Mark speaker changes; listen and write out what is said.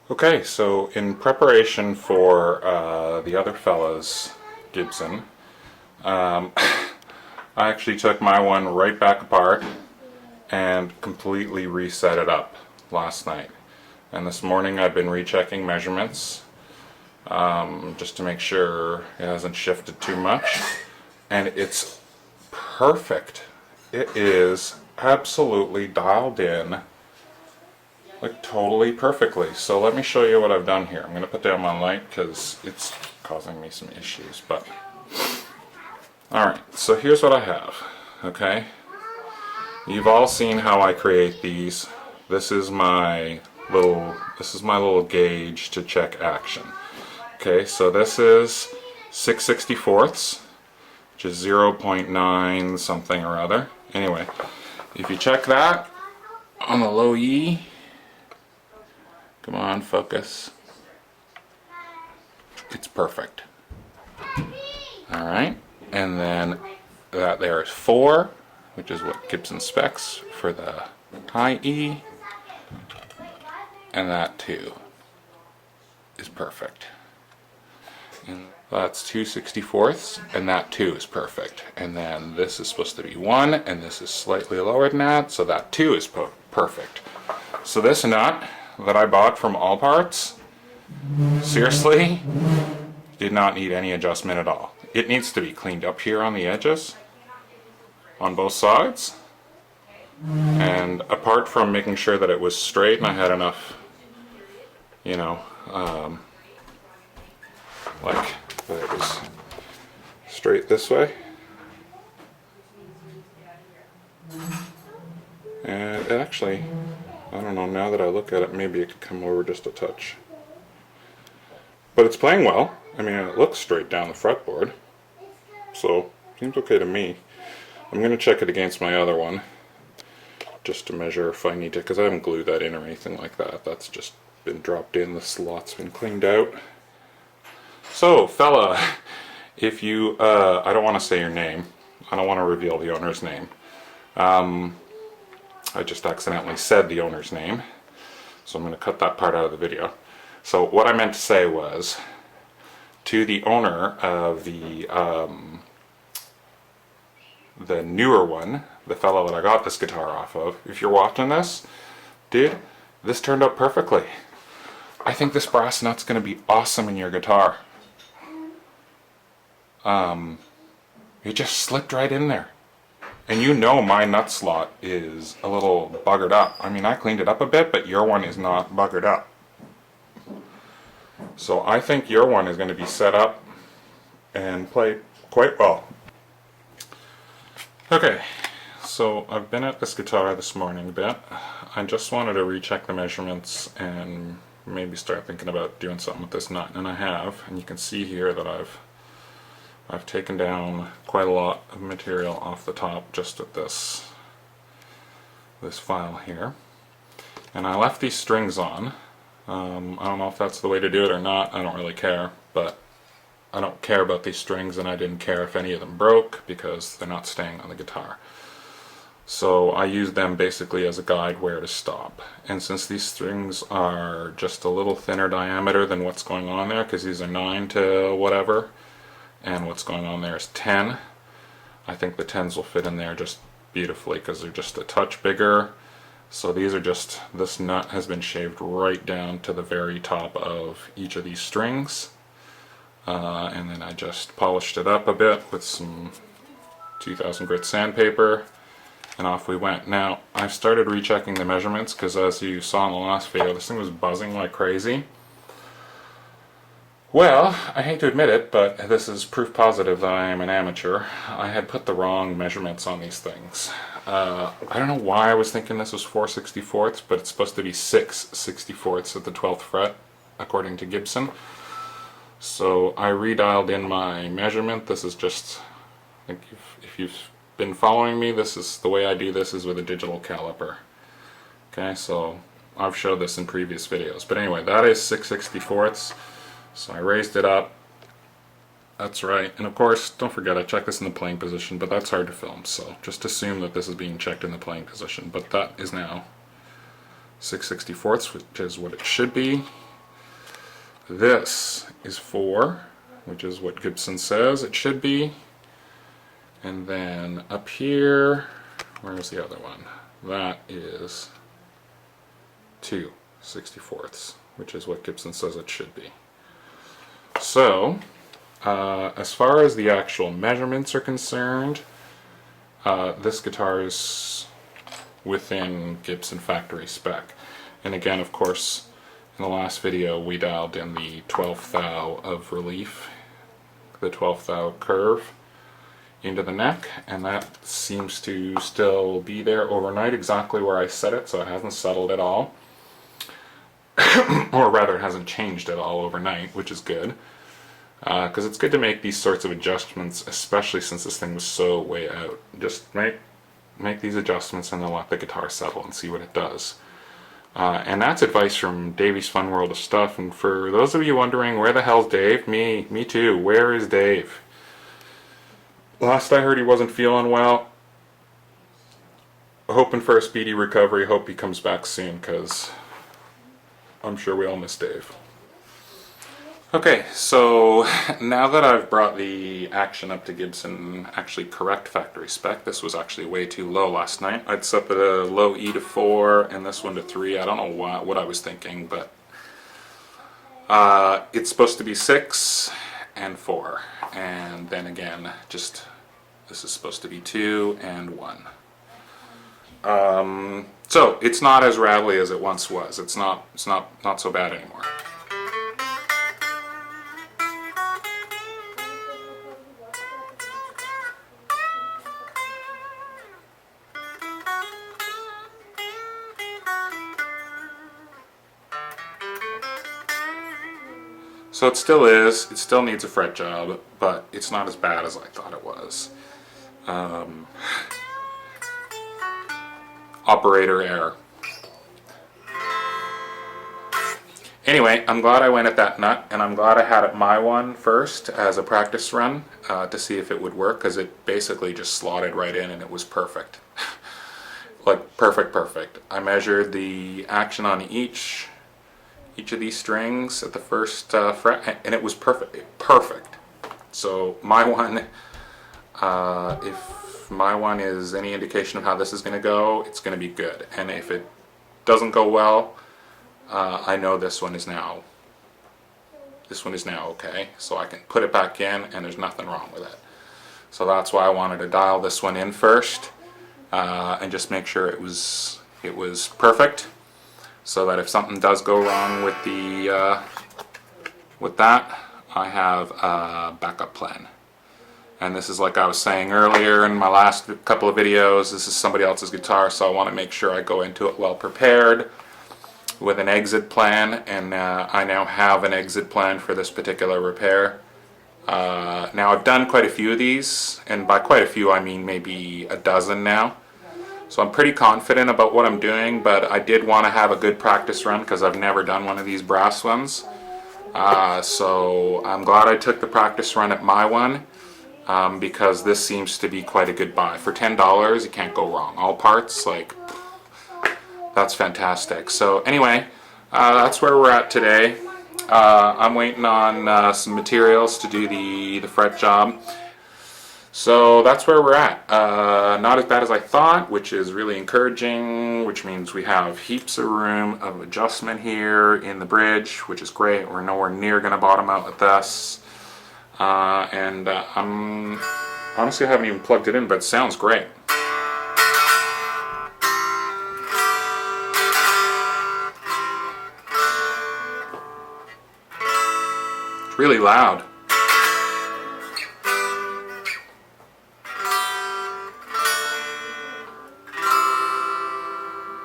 Speaker 1: Okay, so in preparation for the other fella's Gibson, I actually took my one right back apart and completely reset it up last night. And this morning I've been rechecking measurements just to make sure it hasn't shifted too much. And it's perfect. It is absolutely dialed in, like totally perfectly. So let me show you what I've done here. I'm going to put down my light because it's causing me some issues. But alright, so here's what I have. Okay, you've all seen how I create these. This is my little gauge to check action. Okay, so this is 6/64, which is 0.9 something or other. Anyway, if you check that on the low E, come on, focus. It's perfect. Alright, and then that there is 4, which is what Gibson specs for the high E, and that 2 is perfect. And that's 2/64, and that 2 is perfect. And then this is supposed to be 1, and this is slightly lower than that, so that 2 is perfect. So this nut that I bought from All Parts, seriously, did not need any adjustment at all. It needs to be cleaned up here on the edges, on both sides. And apart from making sure that it was straight and I had enough, you know, like that it was straight this way. And actually, I don't know, now that I look at it, maybe it could come over just a touch. But it's playing well. I mean, it looks straight down the fretboard. So, seems okay to me. I'm going to check it against my other one, just to measure if I need to, because I haven't glued that in or anything like that. That's just been dropped in, the slot's been cleaned out. So, fella, if you, I don't want to say your name. I don't want to reveal the owner's name. I just accidentally said the owner's name, so I'm going to cut that part out of the video. So what I meant to say was, to the owner of the newer one, the fellow that I got this guitar off of, if you're watching this, dude, this turned out perfectly. I think this brass nut's going to be awesome in your guitar. It just slipped right in there. And you know my nut slot is a little buggered up. I mean, I cleaned it up a bit, but your one is not buggered up. So I think your one is going to be set up and play quite well. Okay, so I've been at this guitar this morning a bit. I just wanted to recheck the measurements and maybe start thinking about doing something with this nut, and I have. And you can see here that I've taken down quite a lot of material off the top just at this file here. And I left these strings on. I don't know if that's the way to do it or not. I don't really care, but I don't care about these strings, and I didn't care if any of them broke because they're not staying on the guitar. So I used them basically as a guide where to stop. And since these strings are just a little thinner diameter than what's going on there, because these are 9 to whatever, and what's going on there is 10, I think the 10s will fit in there just beautifully because they're just a touch bigger. So these are just, this nut has been shaved right down to the very top of each of these strings. And then I just polished it up a bit with some 2000 grit sandpaper, and off we went. Now, I've started rechecking the measurements because, as you saw in the last video, this thing was buzzing like crazy. Well, I hate to admit it, but this is proof positive that I am an amateur. I had put the wrong measurements on these things. I don't know why I was thinking this was 4/64, but it's supposed to be 6/64 at the 12th fret, according to Gibson. So I redialed in my measurement. This is just, I think if you've been following me, this is the way I do this is with a digital caliper. Okay, so I've showed this in previous videos. But anyway, that is 6/64. So I raised it up. That's right. And of course, don't forget I checked this in the playing position, but that's hard to film. So just assume that this is being checked in the playing position. But that is now 6/64, which is what it should be. This is 4, which is what Gibson says it should be. And then up here, where's the other one? That is 2 64ths, which is what Gibson says it should be. So, as far as the actual measurements are concerned, this guitar is within Gibson factory spec. And again, of course, in the last video we dialed in the 12th thou of relief, the 12th thou curve into the neck, and that seems to still be there overnight exactly where I set it, so it hasn't settled at all. Or rather, it hasn't changed at all overnight, which is good. Because it's good to make these sorts of adjustments, especially since this thing was so way out. Just make these adjustments and then let the guitar settle and see what it does. And that's advice from Davey's Fun World of Stuff. And for those of you wondering, where the hell's Dave? Me too. Where is Dave? Last I heard, he wasn't feeling well. Hoping for a speedy recovery. Hope he comes back soon, because I'm sure we all miss Dave. Okay, so now that I've brought the action up to Gibson actually correct factory spec, this was actually way too low last night. I'd set the low E to 4 and this one to 3. I don't know what I was thinking, but it's supposed to be 6 and 4. And then again, just this is supposed to be 2 and 1. So it's not as rattly as it once was. It's not so bad anymore. So it still is, it still needs a fret job, but it's not as bad as I thought it was. Operator error. Anyway, I'm glad I went at that nut, and I'm glad I had it my one first as a practice run to see if it would work, because it basically just slotted right in and it was perfect. Like perfect. I measured the action on each of these strings at the first fret, and it was perfect. So my one, if my one is any indication of how this is going to go, it's going to be good. And if it doesn't go well, I know this one is now okay. So I can put it back in, and there's nothing wrong with it. So that's why I wanted to dial this one in first, and just make sure it was perfect. So that if something does go wrong with that, I have a backup plan. And this is like I was saying earlier in my last couple of videos, this is somebody else's guitar, so I want to make sure I go into it well prepared with an exit plan, and I now have an exit plan for this particular repair. Now I've done quite a few of these, and by quite a few I mean maybe a dozen now. So I'm pretty confident about what I'm doing, but I did want to have a good practice run because I've never done one of these brass ones. So I'm glad I took the practice run at my one, because this seems to be quite a good buy. For $10, you can't go wrong. All parts, like, that's fantastic. So anyway, that's where we're at today. I'm waiting on some materials to do the fret job. So that's where we're at. Not as bad as I thought, which is really encouraging, which means we have heaps of room of adjustment here in the bridge, which is great. We're nowhere near going to bottom out with this. And I'm honestly, I haven't even plugged it in, but it sounds great. It's really loud.